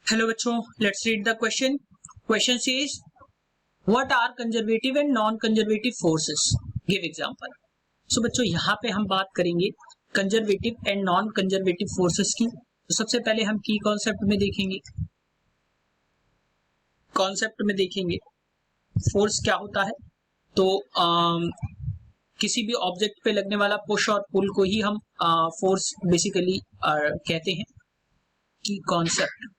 Hello बच्चों, let's read the question. Question says what are conservative and non conservative forces, give example. So बच्चों यहाँ पे हम बात करेंगे conservative and non conservative forces की. तो सबसे पहले हम की कॉन्सेप्ट में देखेंगे फोर्स क्या होता है. तो किसी भी ऑब्जेक्ट पे लगने वाला पुश और पुल को ही हम फोर्स बेसिकली कहते हैं. की कॉन्सेप्ट.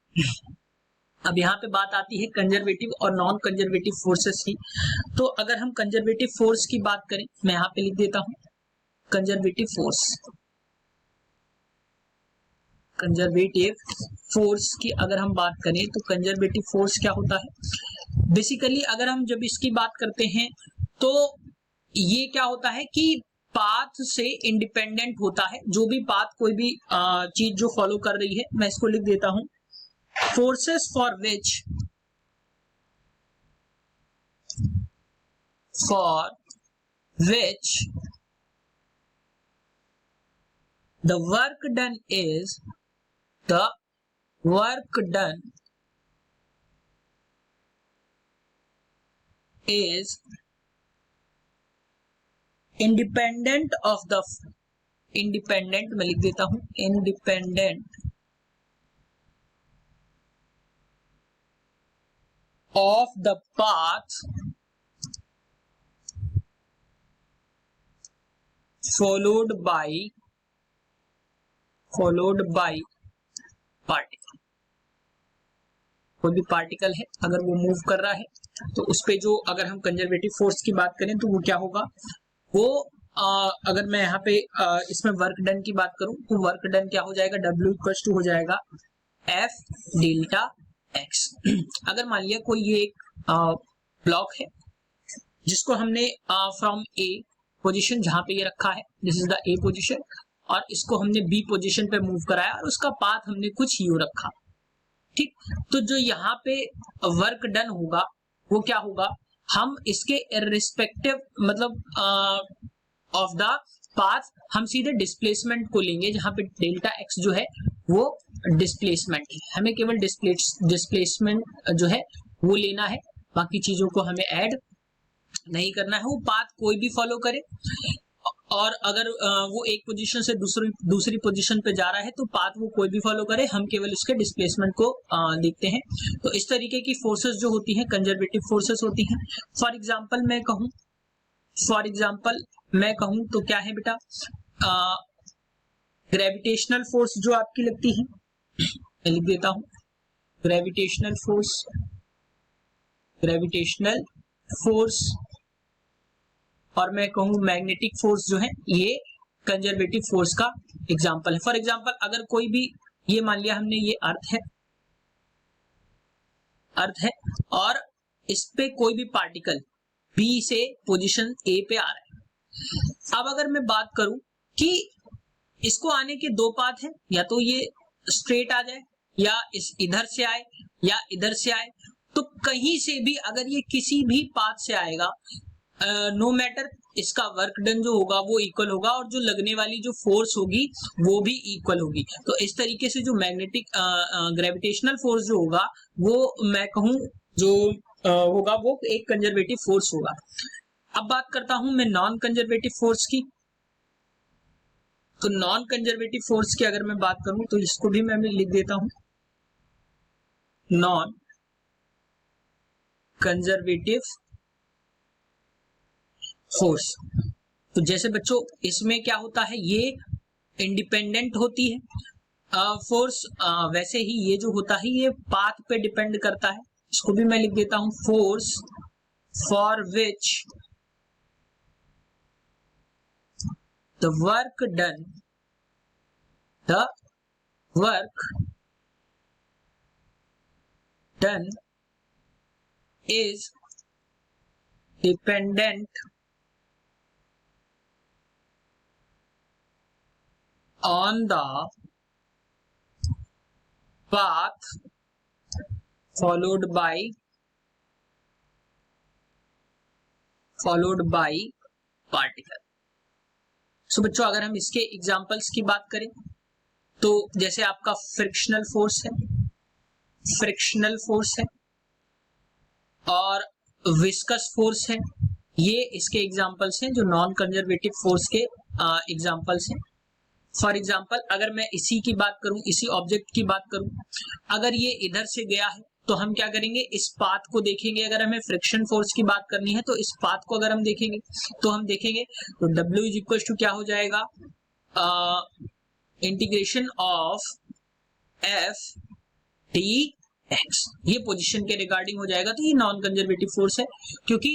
अब यहाँ पे बात आती है कंजर्वेटिव और नॉन कंजर्वेटिव फोर्सेस की. तो अगर हम कंजर्वेटिव फोर्स की बात करें, मैं यहाँ पे लिख देता हूं कंजर्वेटिव फोर्स की अगर हम बात करें तो कंजर्वेटिव फोर्स क्या होता है. बेसिकली अगर हम जब इसकी बात करते हैं तो ये क्या होता है कि पाथ से इंडिपेंडेंट होता है. जो भी पाथ, कोई भी चीज जो फॉलो कर रही है, मैं इसको लिख देता हूं forces for which the work done is independent of the मैं लिख देता हूं independent of the path followed by particle. कोई भी पार्टिकल है अगर वो मूव कर रहा है तो उस पे जो, अगर हम कंजर्वेटिव फोर्स की बात करें तो वो क्या होगा, वो अगर मैं यहाँ पे इसमें वर्क डन की बात करूं तो वर्क डन क्या हो जाएगा, W = हो जाएगा F डेल्टा X. अगर मान लिया कोई ये एक ब्लॉक है जिसको हमने फ्रॉम ए पोजीशन जहां पे ये रखा है, this is the A position, और इसको हमने बी पोजीशन पे मूव कराया और उसका पाथ हमने कुछ यू रखा. ठीक, तो जो यहाँ पे वर्क डन होगा वो क्या होगा, हम इसके इररिस्पेक्टिव मतलब ऑफ द पाथ हम सीधे डिस्प्लेसमेंट को लेंगे, जहां पे डेल्टा एक्स जो है वो डिस्प्लेसमेंट है. हमें केवल डिस्प्लेसमेंट जो है वो लेना है, बाकी चीजों को हमें ऐड नहीं करना है. वो पाथ कोई भी फॉलो करे, और अगर वो एक पोजीशन से दूसरी पोजीशन पे जा रहा है तो पाथ वो कोई भी फॉलो करे, हम केवल उसके डिस्प्लेसमेंट को देखते हैं. तो इस तरीके की फोर्सेस जो होती हैं कंजर्वेटिव फोर्सेस होती हैं. फॉर एग्जांपल मैं कहूं तो क्या है बेटा, ग्रेविटेशनल फोर्स जो आपकी लगती है, मैं लिख देता हूं ग्रेविटेशनल फोर्स, और मैं कहूं मैग्नेटिक फोर्स जो है, ये कंजर्वेटिव फोर्स का एग्जांपल है. फॉर एग्जांपल अगर कोई भी, ये मान लिया हमने ये अर्थ है और इस पे कोई भी पार्टिकल बी से पोजीशन ए पे आ रहा है. अब अगर मैं बात करूं कि इसको आने के दो पाथ हैं, या तो ये स्ट्रेट आ जाए, या इधर से आए, या इधर से आए, तो कहीं से भी अगर ये किसी भी पाथ से आएगा, नो मैटर, इसका वर्क डन जो होगा वो इक्वल होगा, और जो लगने वाली जो फोर्स होगी वो भी इक्वल होगी. तो इस तरीके से जो मैग्नेटिक ग्रेविटेशनल फोर्स जो होगा वो मैं कहूं जो होगा वो एक कंजर्वेटिव फोर्स होगा. अब बात करता हूं मैं नॉन कंजर्वेटिव फोर्स की. तो नॉन कंजर्वेटिव फोर्स की अगर मैं बात करूं तो इसको भी मैं लिख देता हूं नॉन कंजर्वेटिव फोर्स. तो जैसे बच्चों इसमें क्या होता है, ये इंडिपेंडेंट होती है फोर्स, वैसे ही ये जो होता है ये पाथ पे डिपेंड करता है. इसको भी मैं लिख देता हूं force for which the work done is dependent on the path followed by particle. सो बच्चों अगर हम इसके एग्जांपल्स की बात करें तो जैसे आपका फ्रिक्शनल फोर्स है, फ्रिक्शनल फोर्स है और विस्कस फोर्स है। ये इसके एग्जांपल्स हैं जो नॉन कंजर्वेटिव फोर्स के एग्जांपल्स हैं। फॉर एग्जांपल अगर मैं इसी की बात करूं, इसी ऑब्जेक्ट की बात करूं, अगर ये इधर से गया है तो हम क्या करेंगे, इस पाथ को देखेंगे। अगर हमें फ्रिक्शन फोर्स की बात करनी है तो इस पाथ को अगर हम देखेंगे तो हम देखेंगे तो W इज इक्वल टू क्या हो जाएगा, इंटीग्रेशन ऑफ F dx, ये पोजीशन के रिगार्डिंग हो जाएगा। तो ये नॉन कंजर्वेटिव फोर्स है, क्योंकि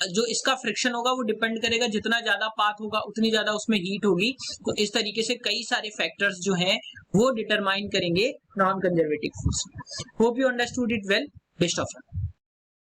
जो इसका फ्रिक्शन होगा वो डिपेंड करेगा, जितना ज्यादा पाथ होगा उतनी ज्यादा उसमें हीट होगी। तो इस तरीके से कई सारे फैक्टर्स जो हैं वो डिटरमाइन करेंगे non conservative force. Hope you understood it well. Best of luck.